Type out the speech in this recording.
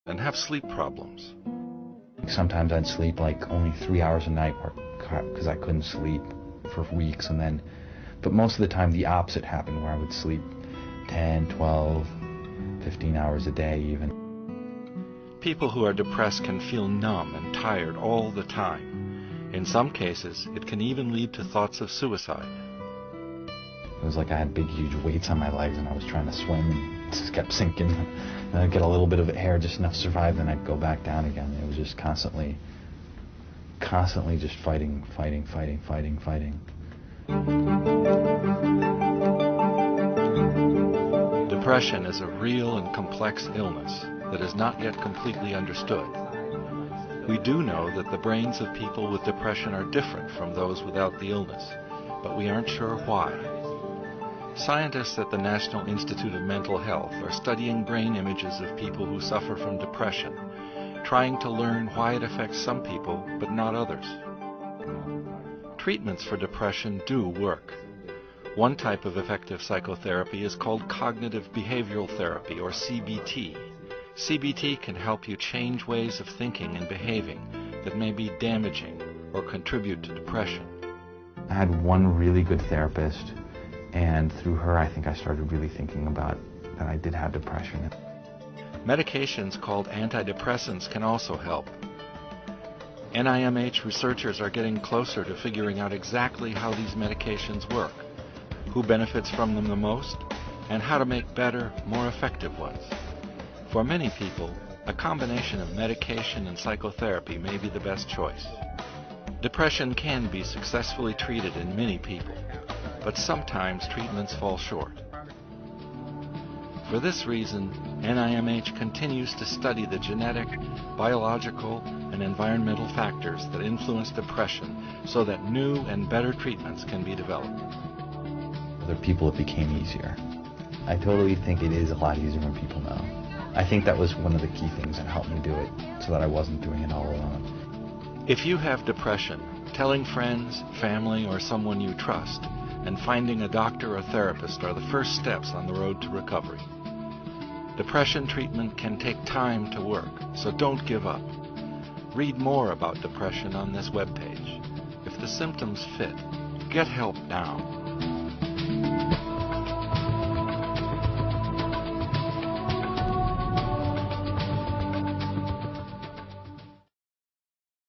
and have sleep problems. Sometimes I'd sleep like only 3 hours a night because I couldn't sleep for weeks, but most of the time the opposite happened, where I would sleep 10, 12, 15 hours a day even. People who are depressed can feel numb and tired all the time. In some cases, it can even lead to thoughts of suicide. It was like I had big, huge weights on my legs and I was trying to swim and it just kept sinking. And I'd get a little bit of air, just enough to survive, then I'd go back down again. It was just constantly just fighting. Depression is a real and complex illness that is not yet completely understood. We do know that the brains of people with depression are different from those without the illness, but we aren't sure why. Scientists at the National Institute of Mental Health are studying brain images of people who suffer from depression, trying to learn why it affects some people but not others. Treatments for depression do work. One type of effective psychotherapy is called cognitive behavioral therapy, or CBT. CBT can help you change ways of thinking and behaving that may be damaging or contribute to depression. I had one really good therapist, and through her I think I started really thinking about that I did have depression. Medications called antidepressants can also help. NIMH researchers are getting closer to figuring out exactly how these medications work, who benefits from them the most, and how to make better, more effective ones. For many people, a combination of medication and psychotherapy may be the best choice. Depression can be successfully treated in many people, but sometimes treatments fall short. For this reason, NIMH continues to study the genetic, biological, and environmental factors that influence depression so that new and better treatments can be developed. Other people, it became easier. I totally think it is a lot easier when people know. I think that was one of the key things that helped me do it, so that I wasn't doing it all alone. If you have depression, telling friends, family, or someone you trust, and finding a doctor or therapist are the first steps on the road to recovery. Depression treatment can take time to work, so don't give up. Read more about depression on this webpage. If the symptoms fit, get help now.